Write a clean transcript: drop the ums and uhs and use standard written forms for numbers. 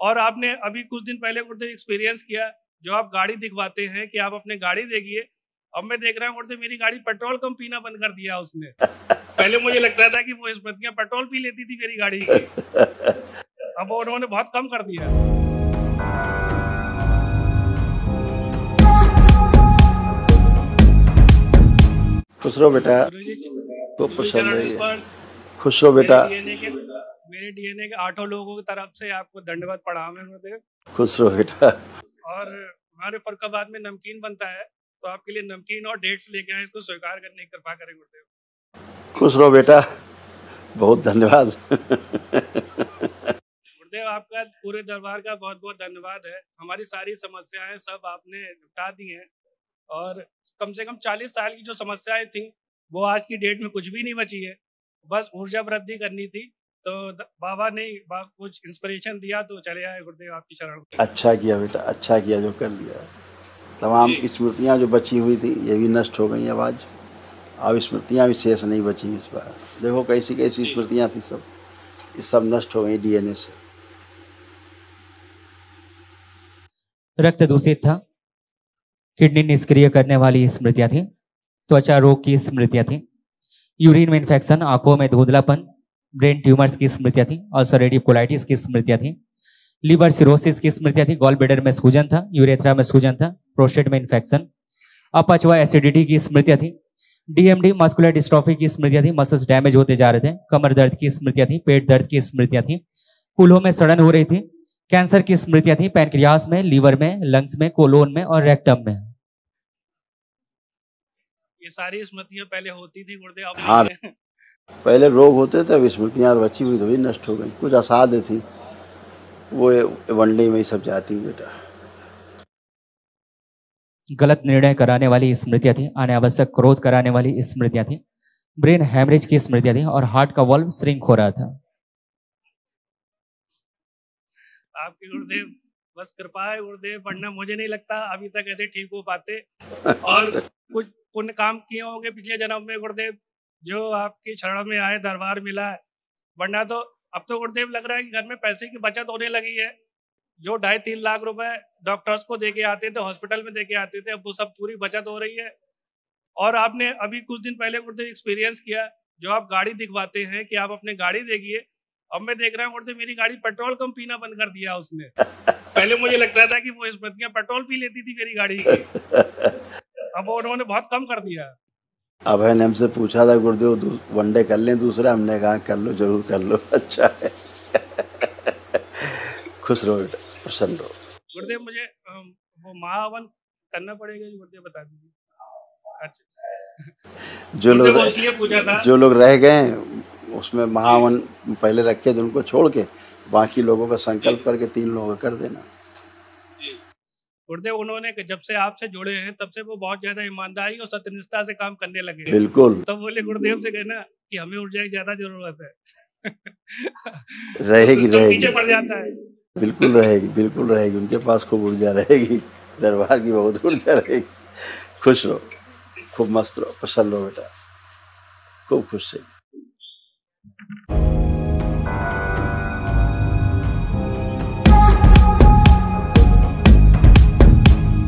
और आपने अभी कुछ दिन पहले गुरुदेव एक्सपीरियंस किया, जो आप गाड़ी दिखवाते हैं कि आप अपने गाड़ी देखिए, अब मैं देख रहा हूँ गुरुदेव मेरी गाड़ी पेट्रोल कम पीना बंद कर दिया उसने। पहले मुझे लगता था कि वो स्मृतियां पेट्रोल पी लेती थी मेरी गाड़ी की, अब उन्होंने बहुत कम कर दिया। खुश रहो बेटा, खूब प्रसन्न रहिए। खुश रहो बेटा। मेरे डीएनए के 8 लोगों की तरफ से आपको धन्यवाद प्रणाम है गुरुदेव। खुश रहो बेटा। और हमारे फर्रुखाबाद में नमकीन बनता है, तो आपके लिए नमकीन और डेट्स लेके आए, इसको स्वीकार करने की कृपा करें गुरुदेव। खुश रहो बेटा, बहुत धन्यवाद। गुरुदेव आपका पूरे दरबार का बहुत बहुत धन्यवाद है। हमारी सारी समस्याएं सब आपने निपटा दी हैं, और कम से कम 40 साल की जो समस्याएं थी वो आज की डेट में कुछ भी नहीं बची है। बस ऊर्जा वृद्धि करनी थी, तो बाबा ने कुछ इंस्पिरेशन दिया, तो चले आए गुरुदेव आपकी शरण। अच्छा किया बेटा, अच्छा किया जो कर लिया। तमाम स्मृतियाँ जो बची हुई थी ये भी नष्ट हो गई अब अब स्मृतियाँ भी शेष नहीं बची इस बार। देखो कैसी कैसी स्मृतियाँ थी, सब ये सब नष्ट हो गई डीएनए से। रक्त दूषित था, किडनी निष्क्रिय करने वाली स्मृतियां थी, त्वचा रोग की स्मृतियां थी, यूरिन में इन्फेक्शन, आंखों में धुंधलापन, ब्रेन ट्यूमर्स की स्मृतियां थी, अल्सरेटिव कोलाइटिस की स्मृतियां थी, लिवर सिरोसिस की स्मृतियां थी, गॉल ब्लैडर में सूजन था, यूरेथ्रा में सूजन था, प्रोस्टेट में इन्फेक्शन, अपच व एसिडिटी की स्मृतियां थी, डीएमडी मस्कुलर डिस्ट्रॉफी की स्मृतियां थी, मसल्स डैमेज होते जा रहे थे, कमर दर्द की स्मृतियां थी, पेट दर्द की स्मृतियां थी, कूल्हों में सड़न हो रही थी, कैंसर की स्मृतियां थी, पैनक्रियास में, लीवर में, लंग्स में, कोलोन में और रेक्टम में। ये सारी स्मृतियां पहले होती थी गुरुदेव। हाँ, पहले रोग होते थे, अब स्मृतियाँ और बची हुई थोड़ी नष्ट हो गई। कुछ असाध्य थी वो वनडे में ही सब जाती बेटा। गलत निर्णय कराने वाली स्मृतियां थी, अनावश्यक क्रोध कराने वाली स्मृतियां थी, ब्रेन हैमरेज की स्मृतियां थी और हार्ट का वॉल्व श्रिंक हो रहा था। आपके गुरुदेव बस कृपा है गुरुदेव, वरना मुझे नहीं लगता अभी तक ऐसे ठीक हो पाते। और कुछ पुण्य काम किए होंगे पिछले जन्म में गुरुदेव, जो आपकी शरण में आए, दरबार मिला है। वरना तो अब तो गुरुदेव लग रहा है कि घर में पैसे की बचत होने लगी है। जो 2.5-3 लाख रुपए डॉक्टर्स को दे के आते थे, हॉस्पिटल में दे के आते थे, अब वो सब पूरी बचत हो रही है। और आपने अभी कुछ दिन पहले गुरुदेव एक्सपीरियंस किया, जो आप गाड़ी दिखवाते हैं कि आप अपने गाड़ी देखिए, अब मैं देख रहा हूँ गुरुदेव मेरी गाड़ी पेट्रोल कम पीना बंद कर दिया उसने। पहले मुझे लगता था कि वो स्मृतियां पेट्रोल पी लेती थी मेरी गाड़ी की, अब उन्होंने बहुत कम कर दिया। अभय ने हमसे पूछा था गुरुदेव वनडे कर लें दूसरा, हमने कहा कर लो, जरूर कर लो। अच्छा है। खुश रहो बेटा, प्रसन्न रहो। गुरुदेव मुझे वो महावन करना पड़ेगा गुरुदेव, बता दीजिए। अच्छा, जो लोग रह गए उसमें महावन पहले रखे थे, उनको छोड़ के बाकी लोगों का संकल्प करके 3 लोगों का कर देना। गुरुदेव उन्होंने जब से आपसे जुड़े हैं तब से वो बहुत ज्यादा ईमानदारी और सत्यनिष्ठा से काम करने लगे। बिल्कुल। तो बोले गुरुदेव से कहना कि हमें ऊर्जा की ज्यादा जरूरत है। रहेगी रहेगी, पीछे पड़ जाता है। बिल्कुल रहेगी, बिल्कुल रहेगी, उनके पास खूब ऊर्जा रहेगी, दरबार की बहुत ऊर्जा रहेगी। खुश रहो, खूब मस्त रहो, प्रसन्न रहो बेटा, खूब खुश रहिए।